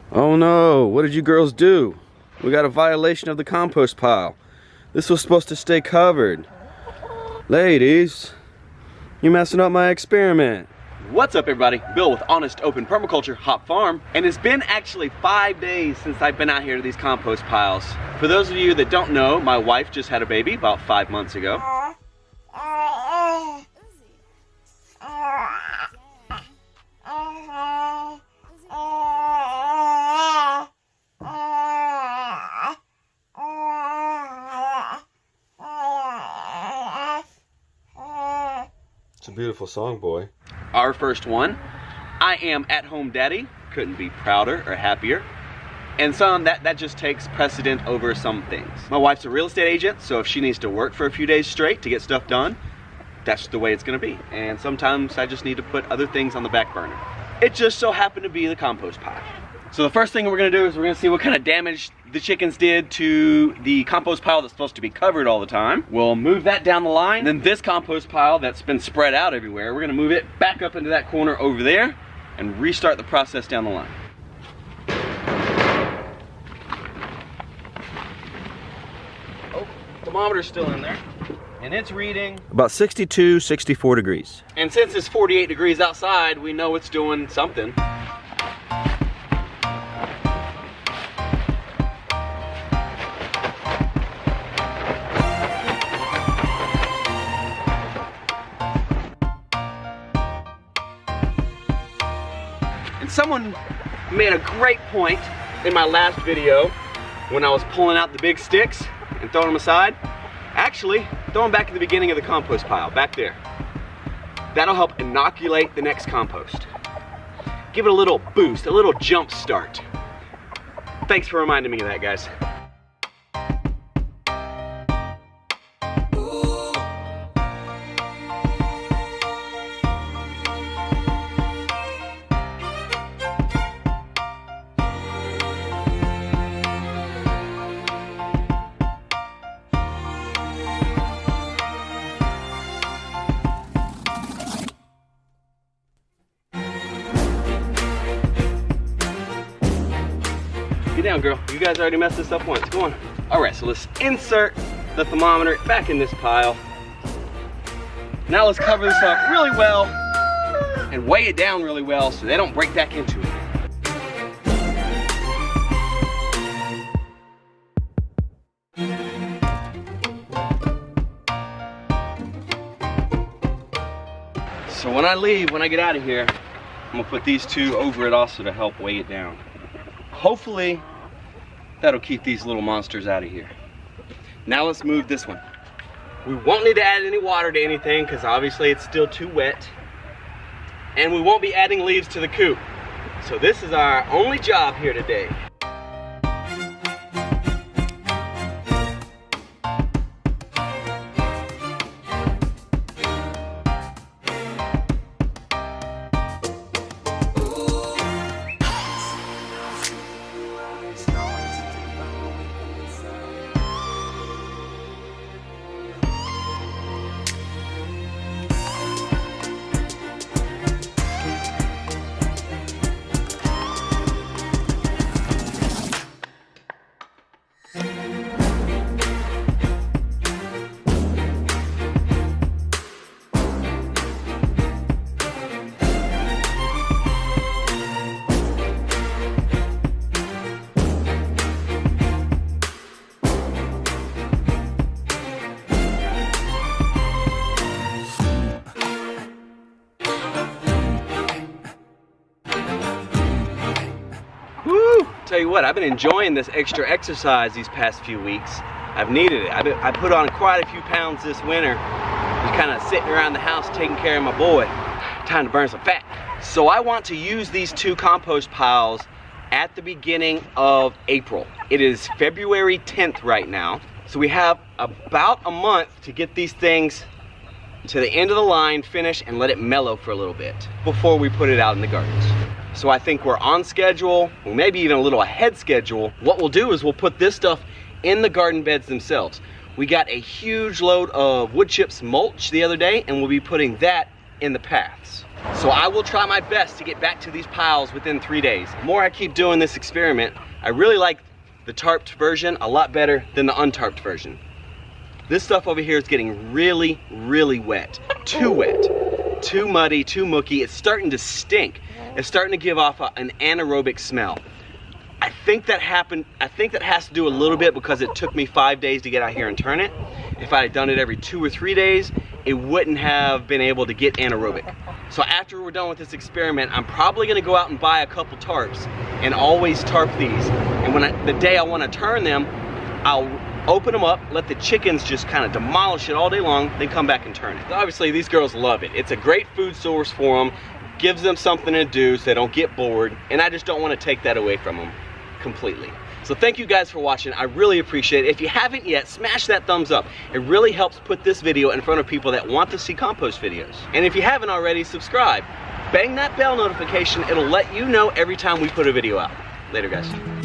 Oh no, what did you girls do? We got a violation of the compost pile. This was supposed to stay covered. Ladies, you're messing up my experiment. What's up everybody? Bill with Honest Open Permaculture Hop Farm. And it's been actually 5 days since I've been out here to these compost piles. For those of you that don't know, my wife just had a baby about 5 months ago. It's a beautiful song, boy. Our first one. I am at-home daddy. Couldn't be prouder or happier. And some that just takes precedent over some things. My wife's a real estate agent, so if she needs to work for a few days straight to get stuff done, that's the way it's gonna be. And sometimes I just need to put other things on the back burner. It just so happened to be the compost pile. So the first thing we're gonna do is we're gonna see what kind of damage the chickens did to the compost pile that's supposed to be covered all the time. We'll move that down the line. Then this compost pile that's been spread out everywhere, we're gonna move it back up into that corner over there and restart the process down the line. Oh, thermometer's still in there. And it's reading about 62, 64 degrees. And since it's 48 degrees outside, we know it's doing something. And someone made a great point in my last video when I was pulling out the big sticks and throwing them aside. Actually, throw them back at the beginning of the compost pile, back there. That'll help inoculate the next compost. Give it a little boost, a little jump start. Thanks for reminding me of that, guys. Get down, girl. You guys already messed this up once. Go on. All right, so let's insert the thermometer back in this pile. Now let's cover this up really well and weigh it down really well so they don't break back into it. So when I leave, when I get out of here, I'm gonna put these two over it also to help weigh it down. Hopefully, that'll keep these little monsters out of here. Now let's move this one. We won't need to add any water to anything because obviously it's still too wet. And we won't be adding leaves to the coop. So this is our only job here today. Tell you what, I've been enjoying this extra exercise these past few weeks. I've needed it. I put on quite a few pounds this winter. Just kind of sitting around the house taking care of my boy. Time to burn some fat. So I want to use these two compost piles at the beginning of April. It is February 10th right now. So we have about a month to get these things to the end of the line, finish, and let it mellow for a little bit before we put it out in the gardens. So I think we're on schedule, or maybe even a little ahead schedule. What we'll do is we'll put this stuff in the garden beds themselves. We got a huge load of wood chips mulch the other day, and we'll be putting that in the paths. So I will try my best to get back to these piles within 3 days. The more I keep doing this experiment, I really like the tarped version a lot better than the untarped version. This stuff over here is getting really, really wet. Too wet, too muddy, too mucky. It's starting to stink. It's starting to give off an anaerobic smell. I think that has to do a little bit because it took me 5 days to get out here and turn it. If I had done it every 2 or 3 days, it wouldn't have been able to get anaerobic. So after we're done with this experiment, I'm probably gonna go out and buy a couple tarps and always tarp these. And when the day I wanna turn them, I'll open them up, let the chickens just kind of demolish it all day long, then come back and turn it. Obviously, these girls love it. It's a great food source for them, gives them something to do so they don't get bored, and I just don't want to take that away from them completely. So thank you guys for watching. I really appreciate it. If you haven't yet, smash that thumbs up. It really helps put this video in front of people that want to see compost videos. And if you haven't already, subscribe. Bang that bell notification. It'll let you know every time we put a video out. Later, guys.